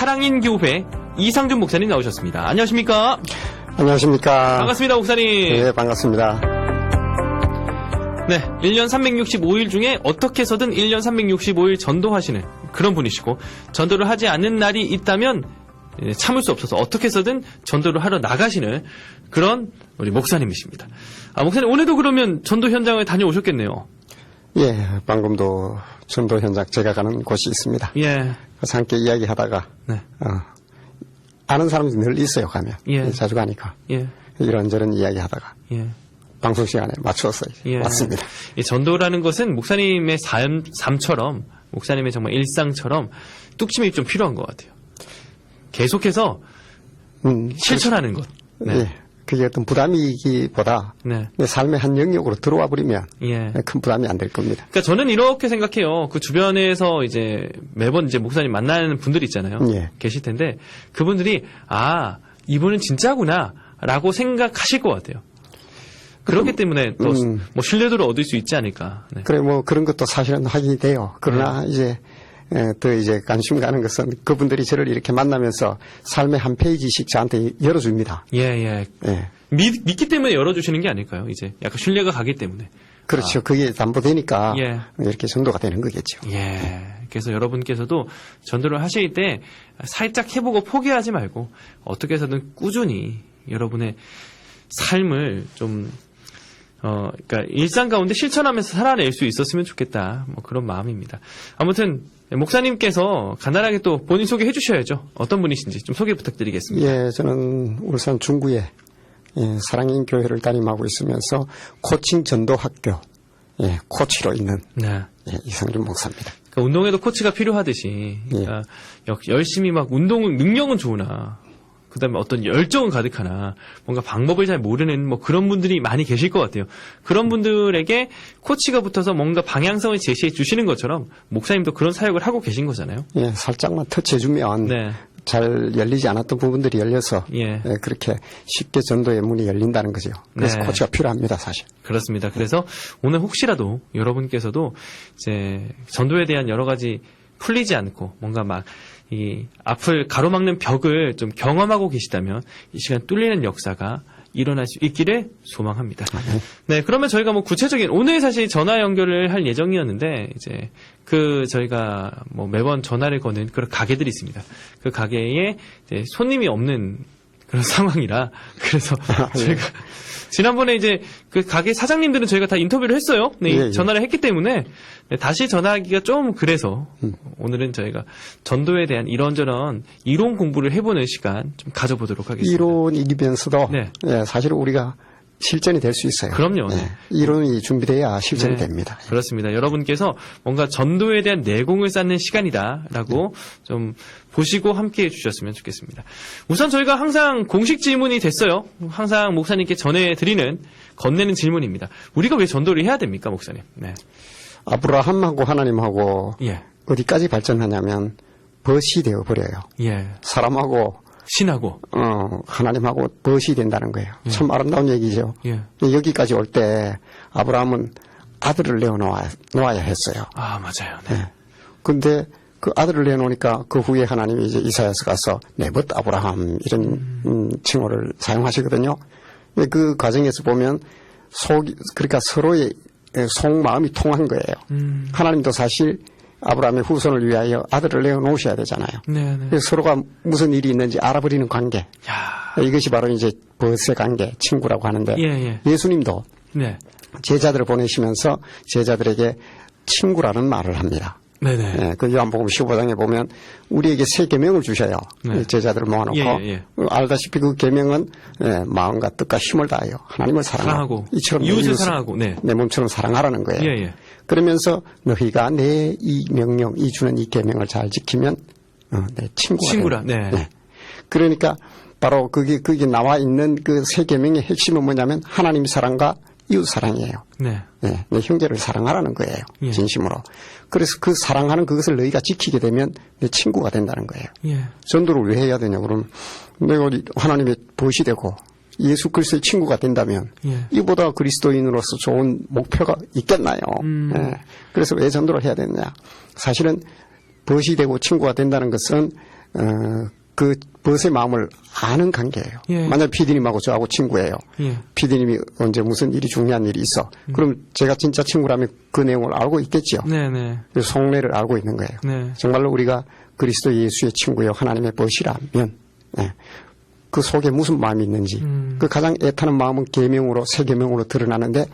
사랑인 교회 이상준 목사님 나오셨습니다. 안녕하십니까? 안녕하십니까? 반갑습니다, 목사님. 네, 반갑습니다. 네, 1년 365일 중에 어떻게 해서든 1년 365일 전도하시는 그런 분이시고, 전도를 하지 않는 날이 있다면 참을 수 없어서 어떻게 해서든 전도를 하러 나가시는 그런 우리 목사님이십니다. 목사님, 오늘도 그러면 전도 현장에 다녀오셨겠네요. 예, 방금도 전도 현장 제가 가는 곳이 있습니다. 예. 그래서 함께 이야기하다가, 네. 아는 사람이 늘 있어요, 가면. 예. 자주 가니까. 예. 이런저런 이야기하다가. 예. 방송 시간에 맞춰서 왔습니다. 이 전도라는 것은 목사님의 삶처럼, 목사님의 정말 일상처럼 뚝심이 좀 필요한 것 같아요. 계속해서 실천하는 것. 네. 예. 그게 어떤 부담이기보다 네. 내 삶의 한 영역으로 들어와 버리면 예. 큰 부담이 안 될 겁니다. 그러니까 저는 이렇게 생각해요. 그 주변에서 이제 매번 이제 목사님 만나는 분들이 있잖아요. 예. 계실 텐데 그분들이 이분은 진짜구나라고 생각하실 것 같아요. 그렇기 때문에 또 뭐 신뢰도를 얻을 수 있지 않을까. 네. 그래 뭐 그런 것도 사실은 하게 돼요. 그러나 이제 더 이제 관심 가는 것은 그분들이 저를 이렇게 만나면서 삶의 한 페이지씩 저한테 열어줍니다. 예. 믿기 때문에 열어주시는 게 아닐까요? 이제 약간 신뢰가 가기 때문에. 그렇죠. 그게 담보되니까 예. 이렇게 전도가 되는 거겠죠. 예. 그래서 여러분께서도 전도를 하실 때 살짝 해보고 포기하지 말고 어떻게 해서든 꾸준히 여러분의 삶을 좀 그러니까 일상 가운데 실천하면서 살아낼 수 있었으면 좋겠다. 뭐 그런 마음입니다. 아무튼 목사님께서 간단하게 또 본인 소개해 주셔야죠. 어떤 분이신지 좀 소개 부탁드리겠습니다. 예, 저는 울산 중구에 사랑인 교회를 담임하고 있으면서 코칭 전도 학교 코치로 있는 네. 이상준 목사입니다. 그러니까 운동에도 코치가 필요하듯이 그러니까 열심히 막 운동은 능력은 좋으나 그다음에 어떤 열정은 가득하나 뭔가 방법을 잘 모르는 뭐 그런 분들이 많이 계실 것 같아요. 그런 분들에게 코치가 붙어서 뭔가 방향성을 제시해 주시는 것처럼 목사님도 그런 사역을 하고 계신 거잖아요. 예, 살짝만 터치해주면 네. 잘 열리지 않았던 부분들이 열려서 예. 그렇게 쉽게 전도의 문이 열린다는 거죠. 그래서 네. 코치가 필요합니다, 사실. 그렇습니다. 그래서 오늘 혹시라도 여러분께서도 이제 전도에 대한 여러 가지 풀리지 않고 뭔가 막 이 앞을 가로막는 벽을 좀 경험하고 계시다면 이 시간 뚫리는 역사가 일어날 수 있기를 소망합니다. 네, 그러면 저희가 뭐 구체적인 오늘 사실 전화 연결을 할 예정이었는데 이제 저희가 뭐 매번 전화를 거는 그런 가게들이 있습니다. 그 가게에 이제 손님이 없는 그런 상황이라 그래서 저희가 지난번에 이제 그 가게 사장님들은 저희가 다 인터뷰를 했어요. 네, 전화를 했기 때문에 다시 전화하기가 좀 그래서 오늘은 저희가 전도에 대한 이런저런 이론 공부를 해보는 시간 좀 가져보도록 하겠습니다. 이론이면서도 네. 사실 우리가 실전이 될 수 있어요. 그럼요. 이론이 준비돼야 실전이 됩니다. 그렇습니다. 여러분께서 뭔가 전도에 대한 내공을 쌓는 시간이다라고 좀 보시고 함께해 주셨으면 좋겠습니다. 우선 저희가 항상 공식 질문이 됐어요. 항상 목사님께 건네는 질문입니다. 우리가 왜 전도를 해야 됩니까, 목사님? 네. 아브라함하고 하나님하고 어디까지 발전하냐면 벗이 되어 버려요. 예. 사람하고 신하고 하나님하고 벗이 된다는 거예요. 참 아름다운 얘기죠. 여기까지 올 때 아브라함은 아들을 내어놓아야 했어요. 맞아요. 네. 근데 그 아들을 내놓으니까 그 후에 하나님이 이제 이사야서 가서 네벗 아브라함 이런 칭호를 사용하시거든요. 그 과정에서 보면 그러니까 서로의 속마음이 통한 거예요. 하나님도 사실 아브라함의 후손을 위하여 아들을 내어놓으셔야 되잖아요. 그래서 서로가 무슨 일이 있는지 알아버리는 관계. 이것이 바로 이제 벗의 관계, 친구라고 하는데 예수님도 제자들을 보내시면서 제자들에게 친구라는 말을 합니다. 그 요한복음 15장에 보면 우리에게 세 계명을 주셔요. 제자들을 모아놓고 알다시피 그 계명은 마음과 뜻과 힘을 다하여 하나님을 사랑하고 이처럼 이웃을 사랑하고 내 몸처럼 사랑하라는 거예요. 그러면서 너희가 내 이 명령, 이 주는 이 계명을 잘 지키면 내 친구라. 그러니까 바로 그게 나와 있는 그 세 계명의 핵심은 뭐냐면 하나님 사랑과 이웃 사랑이에요. 내 형제를 사랑하라는 거예요. 진심으로. 그래서 그 사랑하는 그것을 너희가 지키게 되면 내 친구가 된다는 거예요. 전도를 왜 해야 되냐 그러면 내가 하나님의 벗이 되고 예수 그리스도의 친구가 된다면 이보다 그리스도인으로서 좋은 목표가 있겠나요? 그래서 왜 전도를 해야 되느냐? 사실은 벗이 되고 친구가 된다는 것은 그 벗의 마음을 아는 관계예요. 예. 만약 PD님하고 저하고 친구예요. 예. PD님이 언제 무슨 일이 중요한 일이 있어. 그럼 제가 진짜 친구라면 그 내용을 알고 있겠지요. 네네. 그 속내를 알고 있는 거예요. 네. 정말로 우리가 그리스도 예수의 친구요 하나님의 벗이라면 예, 그 속에 무슨 마음이 있는지 그 가장 애타는 마음은 계명으로 새 계명으로 드러나는데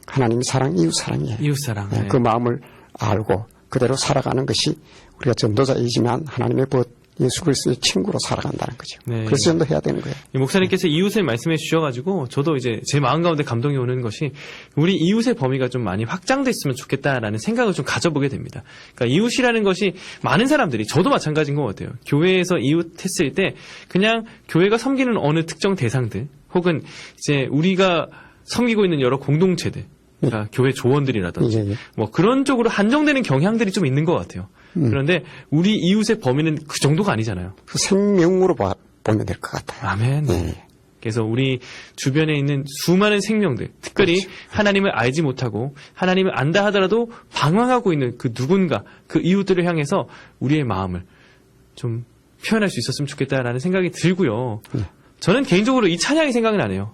하나님의 사랑, 이웃 사랑이에요. 이웃사랑. 예, 네. 그 마음을 알고 그대로 살아가는 것이 우리가 전도자이지만 하나님의 벗 예수 그리스도의 친구로 살아간다는 거죠. 네. 그래서 전도해야 되는 거예요. 이 목사님께서 이웃을 말씀해 주셔가지고 저도 이제 제 마음 가운데 감동이 오는 것이 우리 이웃의 범위가 좀 많이 확장됐으면 좋겠다라는 생각을 좀 가져보게 됩니다. 그러니까 이웃이라는 것이 많은 사람들이 저도 마찬가지인 것 같아요. 교회에서 이웃 했을 때 그냥 교회가 섬기는 어느 특정 대상들 혹은 이제 우리가 섬기고 있는 여러 공동체들 그러니까 교회 조원들이라든지 예, 예. 뭐 그런 쪽으로 한정되는 경향들이 좀 있는 것 같아요. 그런데 우리 이웃의 범위는 그 정도가 아니잖아요. 그 생명으로 보면 될 것 같아요. 아멘. 예. 그래서 우리 주변에 있는 수많은 생명들, 특별히 하나님을 알지 못하고 하나님을 안다 하더라도 방황하고 있는 그 누군가, 그 이웃들을 향해서 우리의 마음을 좀 표현할 수 있었으면 좋겠다라는 생각이 들고요. 저는 개인적으로 이 찬양이 생각나네요.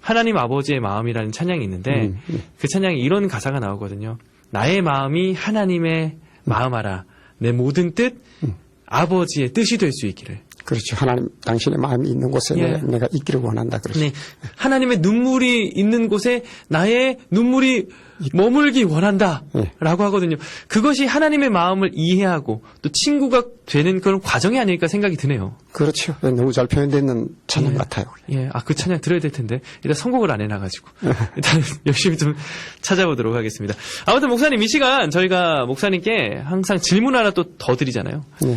하나님 아버지의 마음이라는 찬양이 있는데 그 찬양에 이런 가사가 나오거든요. 나의 마음이 하나님의 마음하라. 내 모든 뜻 아버지의 뜻이 될 수 있기를. 그렇죠. 하나님 당신의 마음이 있는 곳에 예. 내가 있기를 원한다. 그렇죠. 네. 하나님의 눈물이 있는 곳에 나의 눈물이 머물기 원한다. 예. 라고 하거든요. 그것이 하나님의 마음을 이해하고 또 친구가 되는 그런 과정이 아닐까 생각이 드네요. 그렇죠. 너무 잘 표현되는 찬양 같아요. 예. 그 찬양 들어야 될 텐데. 일단 선곡을 안 해놔가지고. 일단 열심히 좀 찾아보도록 하겠습니다. 아무튼 목사님 이 시간 저희가 목사님께 항상 질문 하나 또 더 드리잖아요. 예.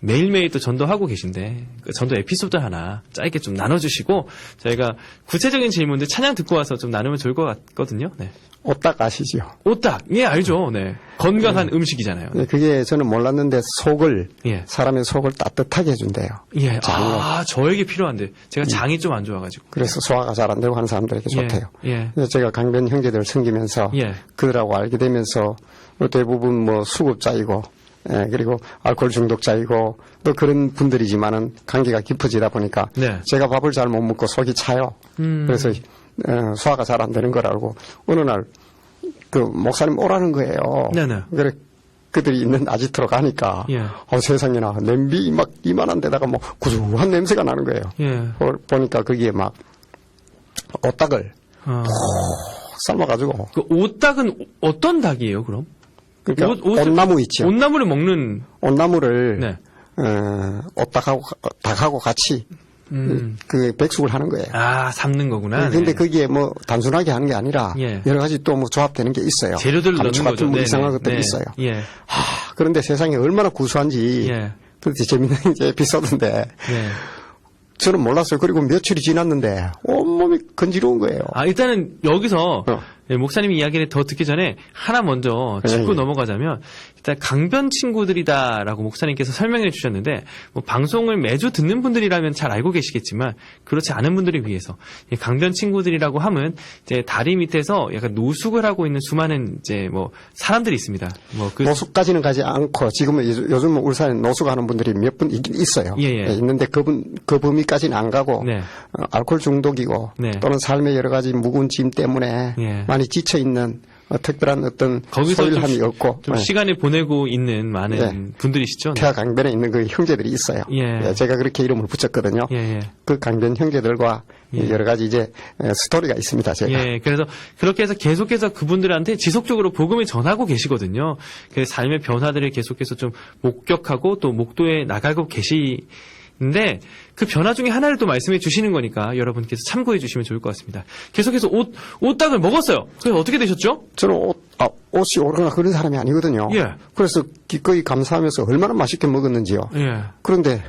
매일매일 또 전도하고 계신데 그 전도 에피소드 하나 짧게 좀 나눠주시고 저희가 구체적인 질문들 찬양 듣고 와서 좀 나누면 좋을 것 같거든요. 네. 오딱 아시죠? 오딱 예 알죠. 네. 건강한 음식이잖아요. 네, 그게 저는 몰랐는데 예. 사람의 속을 따뜻하게 해준대요. 예. 장로. 저에게 필요한데 제가 장이 좀 안 좋아가지고. 그래서 소화가 잘 안 되고 하는 사람들에게 좋대요. 예. 그래서 제가 강변 형제들을 섬기면서 예. 그들하고 알게 되면서 대부분 뭐 수급자이고 예, 그리고 알코올 중독자이고 또 그런 분들이지만은 관계가 깊어지다 보니까 네. 제가 밥을 잘 못 먹고 속이 차요. 그래서 소화가 잘 안 되는 거라고 어느 날 그 목사님 오라는 거예요. 네네. 그래 그들이 있는 아지트로 가니까 예. 세상에나 냄비 막 이만한 데다가 뭐 구수한 냄새가 나는 거예요. 예. 보니까 거기에 막 오딱을 삶아가지고 그 오딱은 어떤 닭이에요, 그럼? 그러니까 옷을- 온나무 있죠. 온나무를 먹는. 온나무를 네. 오딱하고 닭하고 같이 그 백숙을 하는 거예요. 삶는 거구나. 그런데 네. 거기에 뭐 단순하게 하는 게 아니라 예. 여러 가지 또 뭐 조합되는 게 있어요. 재료들 넣는 감초 거죠. 같은 뭐 네네. 이상한 것들이 네. 있어요. 예. 그런데 세상에 얼마나 구수한지 예. 그렇게 재밌는 이제 에피소드인데 예. 저는 몰랐어요. 그리고 며칠이 지났는데 온몸이 건지러운 거예요. 일단은 여기서 어. 예, 목사님이 이야기를 더 듣기 전에 하나 먼저 짚고 예. 넘어가자면 일단 강변 친구들이다라고 목사님께서 설명해 주셨는데 뭐 방송을 매주 듣는 분들이라면 잘 알고 계시겠지만 그렇지 않은 분들을 위해서 이 강변 친구들이라고 하면 이제 다리 밑에서 약간 노숙을 하고 있는 수많은 이제 뭐 사람들이 있습니다. 뭐 그 노숙까지는 가지 않고 지금은 요즘 울산에 노숙하는 분들이 몇 분 있긴 있어요. 예, 예. 있는데 그 범위까지는 안 가고 네. 알코올 중독이고 네. 또는 삶의 여러 가지 묵은 짐 때문에 예. 많이 지쳐 있는 특별한 어떤 거기서 소일함이 없고 좀 시간을 보내고 있는 많은 예. 분들이시죠. 네. 태아 강변에 있는 그 형제들이 있어요. 예. 제가 그렇게 이름을 붙였거든요. 예. 그 강변 형제들과 여러 가지 이제 스토리가 있습니다. 제가. 예, 그래서 그렇게 해서 계속해서 그분들한테 지속적으로 복음을 전하고 계시거든요. 그 삶의 변화들을 계속해서 좀 목격하고 또 목도에 나가고 계시는데 그 변화 중에 하나를 또 말씀해 주시는 거니까 여러분께서 참고해 주시면 좋을 것 같습니다. 계속해서 옷닭을 먹었어요. 그래서 어떻게 되셨죠? 저는 옷이 오르거나 그런 사람이 아니거든요. 예. 그래서 기꺼이 감사하면서 얼마나 맛있게 먹었는지요. 예. 그런데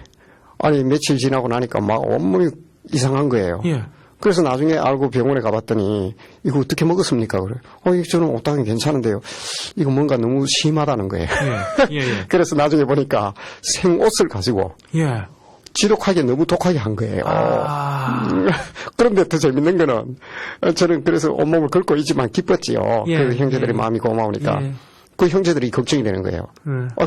아니 며칠 지나고 나니까 막 온몸이 이상한 거예요. 예. 그래서 나중에 알고 병원에 가봤더니 이거 어떻게 먹었습니까? 그래. 이거 저는 옷당이 괜찮은데요. 이거 뭔가 너무 심하다는 거예요. 예. 그래서 나중에 보니까 생옷을 가지고 예. 지독하게 너무 독하게 한 거예요. 아. 그런데 더 재밌는 거는 저는 그래서 온몸을 긁고 있지만 기뻤지요. 예, 그 형제들의 예. 마음이 고마우니까. 예. 그 형제들이 걱정이 되는 거예요.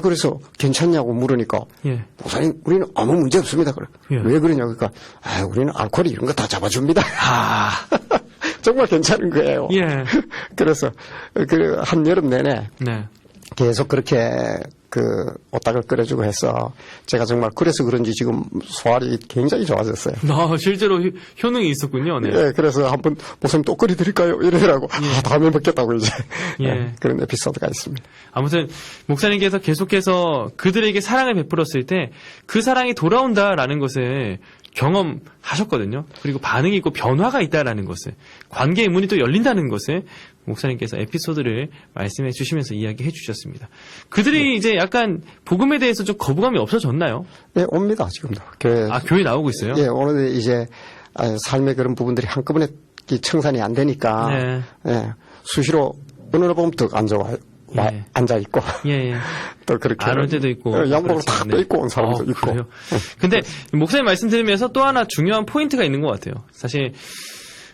그래서 괜찮냐고 물으니까 예. 목사님 우리는 아무 문제 없습니다. 그래. 예. 왜 그러냐 그러니까 우리는 알코올 이런 거 다 잡아줍니다. 정말 괜찮은 거예요. 예. 그래서 그 한여름 내내 네. 계속 그렇게 그 오딱을 끓여주고 해서 제가 정말 그래서 그런지 지금 소화력이 굉장히 좋아졌어요. 실제로 효능이 있었군요. 네. 예, 그래서 한번 목사님 또 끓여드릴까요? 이러더라고. 다음에 먹겠다고 이제. 예. 그런 에피소드가 있습니다. 아무튼 목사님께서 계속해서 그들에게 사랑을 베풀었을 때 그 사랑이 돌아온다라는 것을 경험하셨거든요. 그리고 반응이 있고 변화가 있다라는 것을, 관계의 문이 또 열린다는 것을 목사님께서 에피소드를 말씀해 주시면서 이야기해 주셨습니다. 그들이 이제 약간 복음에 대해서 좀 거부감이 없어졌나요? 네, 옵니다, 지금도. 교회 나오고 있어요? 예, 오늘 이제 삶의 그런 부분들이 한꺼번에 청산이 안 되니까 네. 예, 수시로 어느 날 보면 더 안 좋아요. 예. 앉아 있고 예. 또 그렇게 안 올 때도 있고 양복을 그렇죠. 다 빼입고 온 사람도 있고. 그래요? 근데 목사님 말씀 들으면서 또 하나 중요한 포인트가 있는 것 같아요. 사실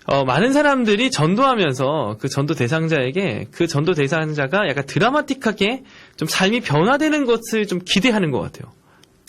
많은 사람들이 전도하면서 그 전도 대상자에게 그 전도 대상자가 약간 드라마틱하게 좀 삶이 변화되는 것을 좀 기대하는 것 같아요.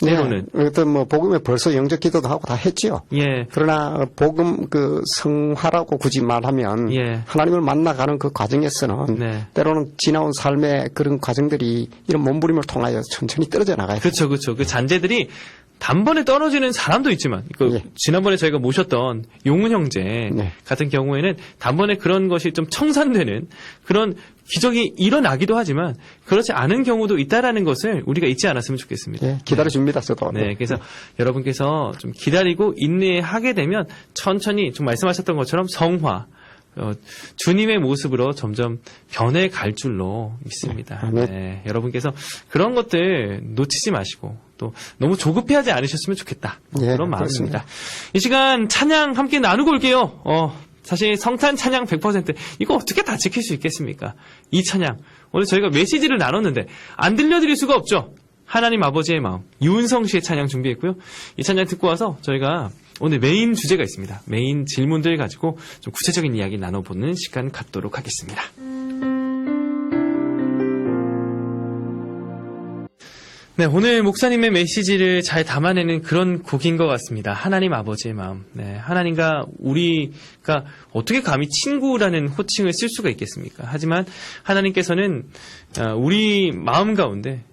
때로는. 네, 어떤 뭐 복음에 벌써 영적 기도도 하고 다 했지요. 예. 그러나 복음 그 성화라고 굳이 말하면 예. 하나님을 만나가는 그 과정에서는 네. 때로는 지나온 삶의 그런 과정들이 이런 몸부림을 통하여 천천히 떨어져 나가요. 그렇죠. 그 잔재들이 단번에 떨어지는 사람도 있지만, 예. 지난번에 저희가 모셨던 용은 형제 네. 같은 경우에는 단번에 그런 것이 좀 청산되는 그런 기적이 일어나기도 하지만 그렇지 않은 경우도 있다라는 것을 우리가 잊지 않았으면 좋겠습니다. 예, 기다려줍니다, 저도. 네, 그래서 여러분께서 좀 기다리고 인내하게 되면 천천히 좀 말씀하셨던 것처럼 성화, 주님의 모습으로 점점 변해갈 줄로 믿습니다. 네, 여러분께서 그런 것들 놓치지 마시고 또 너무 조급해하지 않으셨으면 좋겠다. 예, 그런 마음입니다. 그렇습니다. 이 시간 찬양 함께 나누고 올게요. 사실 성탄 찬양 100% 이거 어떻게 다 지킬 수 있겠습니까? 이 찬양 오늘 저희가 메시지를 나눴는데 안 들려드릴 수가 없죠. 하나님 아버지의 마음 유은성 씨의 찬양 준비했고요. 이 찬양 듣고 와서 저희가 오늘 메인 주제가 있습니다. 메인 질문들 가지고 좀 구체적인 이야기 나눠보는 시간 갖도록 하겠습니다. 네, 오늘 목사님의 메시지를 잘 담아내는 그런 곡인 것 같습니다. 하나님 아버지의 마음. 네, 하나님과 우리가 어떻게 감히 친구라는 호칭을 쓸 수가 있겠습니까? 하지만 하나님께서는 우리 마음 가운데,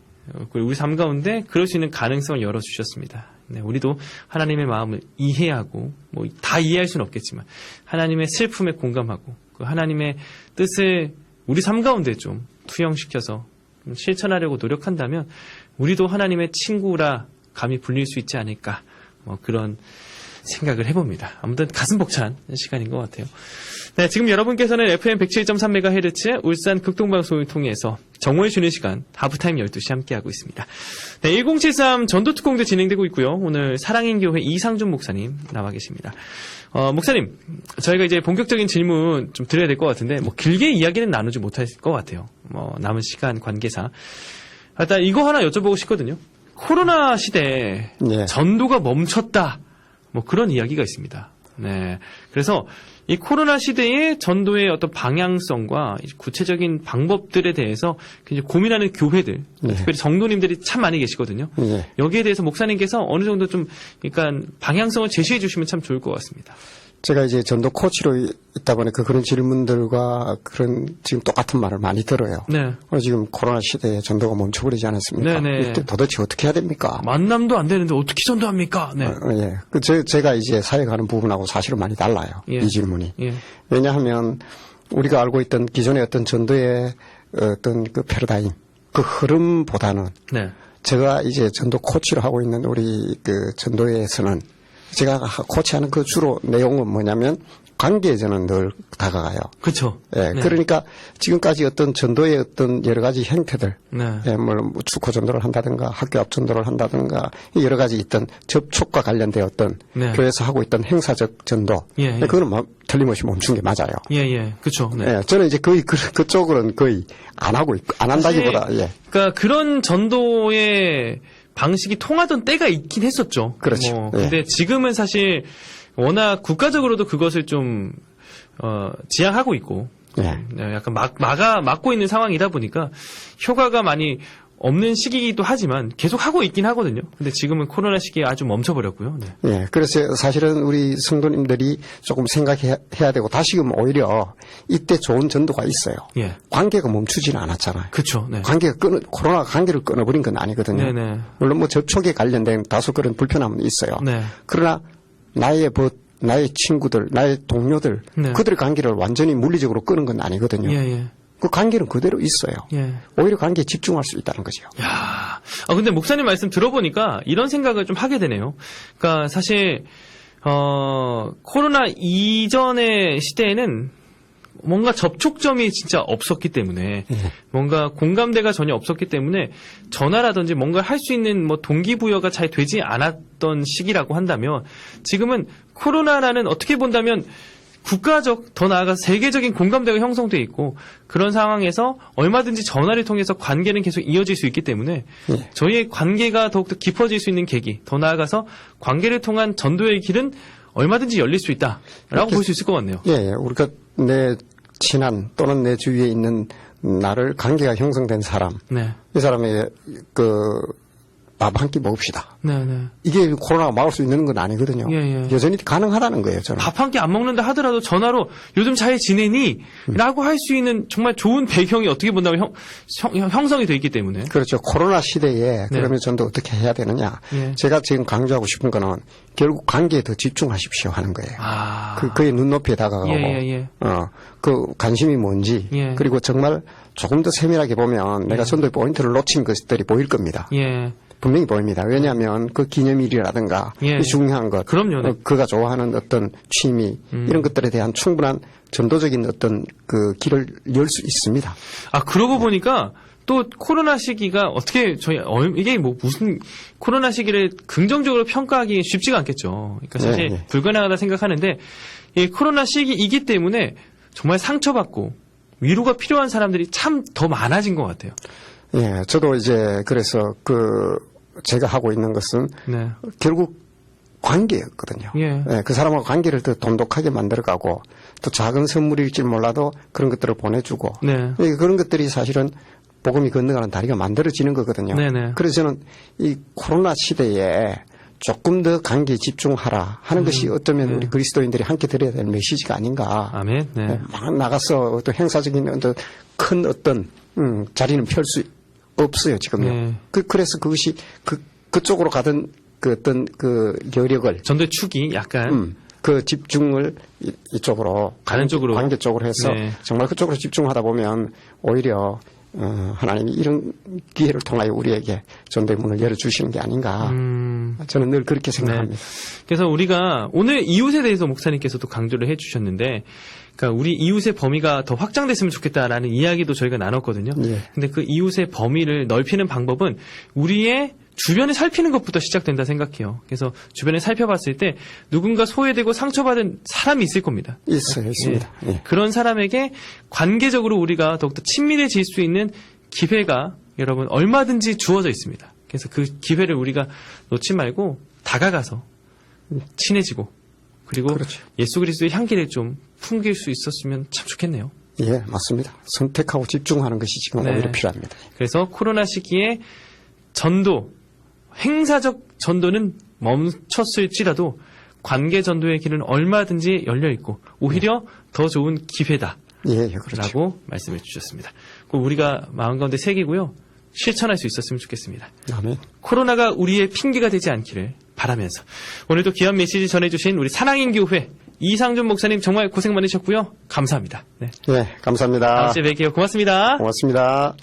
우리 삶 가운데 그럴 수 있는 가능성을 열어주셨습니다. 네, 우리도 하나님의 마음을 이해하고, 다 이해할 수는 없겠지만, 하나님의 슬픔에 공감하고, 그 하나님의 뜻을 우리 삶 가운데 좀 투영시켜서 실천하려고 노력한다면, 우리도 하나님의 친구라 감히 불릴 수 있지 않을까, 그런 생각을 해봅니다. 아무튼 가슴 벅찬 시간인 것 같아요. 네, 지금 여러분께서는 FM 107.3MHz 울산 극동방송을 통해서 정오에 쉬는 시간 하프타임 12시 함께하고 있습니다. 네, 1073 전도특공대 진행되고 있고요. 오늘 사랑인교회 이상준 목사님 나와 계십니다. 목사님, 저희가 이제 본격적인 질문 좀 드려야 될 것 같은데, 길게 이야기는 나누지 못할 것 같아요. 남은 시간 관계상. 일단 이거 하나 여쭤보고 싶거든요. 코로나 시대에 예. 전도가 멈췄다. 그런 이야기가 있습니다. 네. 그래서 이 코로나 시대의 전도의 어떤 방향성과 구체적인 방법들에 대해서 굉장히 고민하는 교회들, 네. 특별히 성도님들이 참 많이 계시거든요. 네. 여기에 대해서 목사님께서 어느 정도 좀, 그러니까 방향성을 제시해 주시면 참 좋을 것 같습니다. 제가 이제 전도 코치로 있다 보니까 그런 질문들과 그런 지금 똑같은 말을 많이 들어요. 네. 지금 코로나 시대에 전도가 멈춰버리지 않았습니까? 네네. 이때 도대체 어떻게 해야 됩니까? 만남도 안 되는데 어떻게 전도합니까? 네. 예. 제가 이제 사역하는 부분하고 사실은 많이 달라요. 예. 이 질문이. 예. 왜냐하면 우리가 알고 있던 기존의 어떤 전도의 어떤 그 패러다임, 그 흐름보다는 네. 제가 이제 전도 코치를 하고 있는 우리 그 전도회에서는 제가 코치하는 그 주로 내용은 뭐냐면 관계에 저는 늘 다가가요. 그렇죠. 예, 네. 그러니까 지금까지 어떤 전도의 어떤 여러 가지 형태들, 네. 예, 축구 전도를 한다든가 학교 앞 전도를 한다든가 여러 가지 있던 접촉과 관련된 어떤 네. 교회에서 하고 있던 행사적 전도, 예, 예. 그거는 틀림없이 멈춘 게 맞아요. 예. 그렇죠. 네. 예, 저는 이제 거의 그쪽으로는 거의 안 하고 있고, 안 한다기보다, 예. 그러니까 그런 전도의 방식이 통하던 때가 있긴 했었죠. 그렇죠. 근데 지금은 사실 워낙 국가적으로도 그것을 좀 지향하고 있고 예. 약간 막고 있는 상황이다 보니까 효과가 많이 없는 시기이기도 하지만 계속 하고 있긴 하거든요. 근데 지금은 코로나 시기에 아주 멈춰버렸고요. 네. 예. 그래서 사실은 우리 성도님들이 조금 생각해야 되고 다시금 오히려 이때 좋은 전도가 있어요. 예. 관계가 멈추지는 않았잖아요. 그렇죠. 네. 코로나가 관계를 끊어버린 건 아니거든요. 네네. 물론 뭐 접촉에 관련된 다소 그런 불편함은 있어요. 네. 그러나 나의 친구들, 나의 동료들, 네. 그들의 관계를 완전히 물리적으로 끊은 건 아니거든요. 예. 그 관계는 그대로 있어요. 예. 오히려 관계에 집중할 수 있다는 거죠. 야, 근데 목사님 말씀 들어보니까 이런 생각을 좀 하게 되네요. 그러니까 사실 코로나 이전의 시대에는 뭔가 접촉점이 진짜 없었기 때문에 뭔가 공감대가 전혀 없었기 때문에 전화라든지 뭔가 할 수 있는 뭐 동기부여가 잘 되지 않았던 시기라고 한다면 지금은 코로나라는 어떻게 본다면 국가적 더 나아가 세계적인 공감대가 형성돼 있고 그런 상황에서 얼마든지 전화를 통해서 관계는 계속 이어질 수 있기 때문에 저희의 관계가 더욱더 깊어질 수 있는 계기 더 나아가서 관계를 통한 전도의 길은 얼마든지 열릴 수 있다라고 볼 수 있을 것 같네요. 예, 우리가 내 친한 또는 내 주위에 있는 나를 관계가 형성된 사람, 네. 이 사람의 밥 한 끼 먹읍시다. 네. 이게 코로나가 막을 수 있는 건 아니거든요. 예. 여전히 가능하다는 거예요, 저는. 밥 한 끼 안 먹는다 하더라도 전화로 요즘 잘 지내니? 라고 할 수 있는 정말 좋은 배경이 어떻게 본다면 형성이 돼 있기 때문에. 그렇죠. 코로나 시대에 그러면 전도 어떻게 해야 되느냐. 예. 제가 지금 강조하고 싶은 거는 결국 관계에 더 집중하십시오 하는 거예요. 그의 눈높이에 다가가고 예. 그 관심이 뭔지 예. 그리고 정말 조금 더 세밀하게 보면 내가 전도의 포인트를 놓친 것들이 보일 겁니다. 예. 분명히 보입니다. 왜냐하면 그 기념일이라든가 예. 이 중요한 것, 그럼요. 네. 그가 좋아하는 어떤 취미 이런 것들에 대한 충분한 전도적인 어떤 그 길을 열 수 있습니다. 그러고 보니까 또 코로나 시기가 어떻게 이게 뭐 무슨 코로나 시기를 긍정적으로 평가하기 쉽지가 않겠죠. 그러니까 사실 네. 불가능하다 생각하는데 이 코로나 시기이기 때문에 정말 상처받고 위로가 필요한 사람들이 참 더 많아진 것 같아요. 예, 저도 이제 그래서 제가 하고 있는 것은 네. 결국 관계였거든요. 예. 그 사람하고 관계를 더 돈독하게 만들어가고 또 작은 선물일지 몰라도 그런 것들을 보내주고 네. 그런 것들이 사실은 복음이 건너가는 다리가 만들어지는 거거든요. 네네. 그래서 저는 이 코로나 시대에 조금 더 관계에 집중하라 하는 것이 어쩌면 우리 그리스도인들이 함께 드려야 될 메시지가 아닌가. 아멘. 네. 막 나가서 어떤 행사적인 큰 어떤 자리는 펼 수 없어요 지금요. 네. 그래서 그것이 그쪽으로 가던 그 어떤 그 여력을 전도의 축이 약간 그 집중을 이쪽으로 가는 쪽으로 관계 쪽으로 해서 네. 정말 그쪽으로 집중하다 보면 오히려 하나님이 이런 기회를 통하여 우리에게 전도의 문을 열어주시는 게 아닌가. 저는 늘 그렇게 생각합니다. 네. 그래서 우리가 오늘 이웃에 대해서 목사님께서도 강조를 해주셨는데, 그러니까 우리 이웃의 범위가 더 확장됐으면 좋겠다라는 이야기도 저희가 나눴거든요. 예. 근데 그 이웃의 범위를 넓히는 방법은 우리의 주변을 살피는 것부터 시작된다 생각해요. 그래서 주변을 살펴봤을 때 누군가 소외되고 상처받은 사람이 있을 겁니다. 있습니다. 예. 예. 그런 사람에게 관계적으로 우리가 더욱더 친밀해질 수 있는 기회가 여러분 얼마든지 주어져 있습니다. 그래서 그 기회를 우리가 놓지 말고 다가가서 친해지고 그리고 그렇죠. 예수 그리스도의 향기를 좀 풍길 수 있었으면 참 좋겠네요. 예, 맞습니다. 선택하고 집중하는 것이 지금 네. 오히려 필요합니다. 그래서 코로나 시기에 전도, 행사적 전도는 멈췄을지라도 관계 전도의 길은 얼마든지 열려 있고 오히려 더 좋은 기회다. 예, 그렇죠. 라고 말씀해 주셨습니다. 꼭 우리가 마음 가운데 새기고요. 실천할 수 있었으면 좋겠습니다. 아멘. 코로나가 우리의 핑계가 되지 않기를 바라면서 오늘도 귀한 메시지 전해주신 우리 사랑인교회 이상준 목사님 정말 고생 많으셨고요. 감사합니다. 네. 예, 감사합니다. 다음 주에 뵐게요. 고맙습니다. 고맙습니다.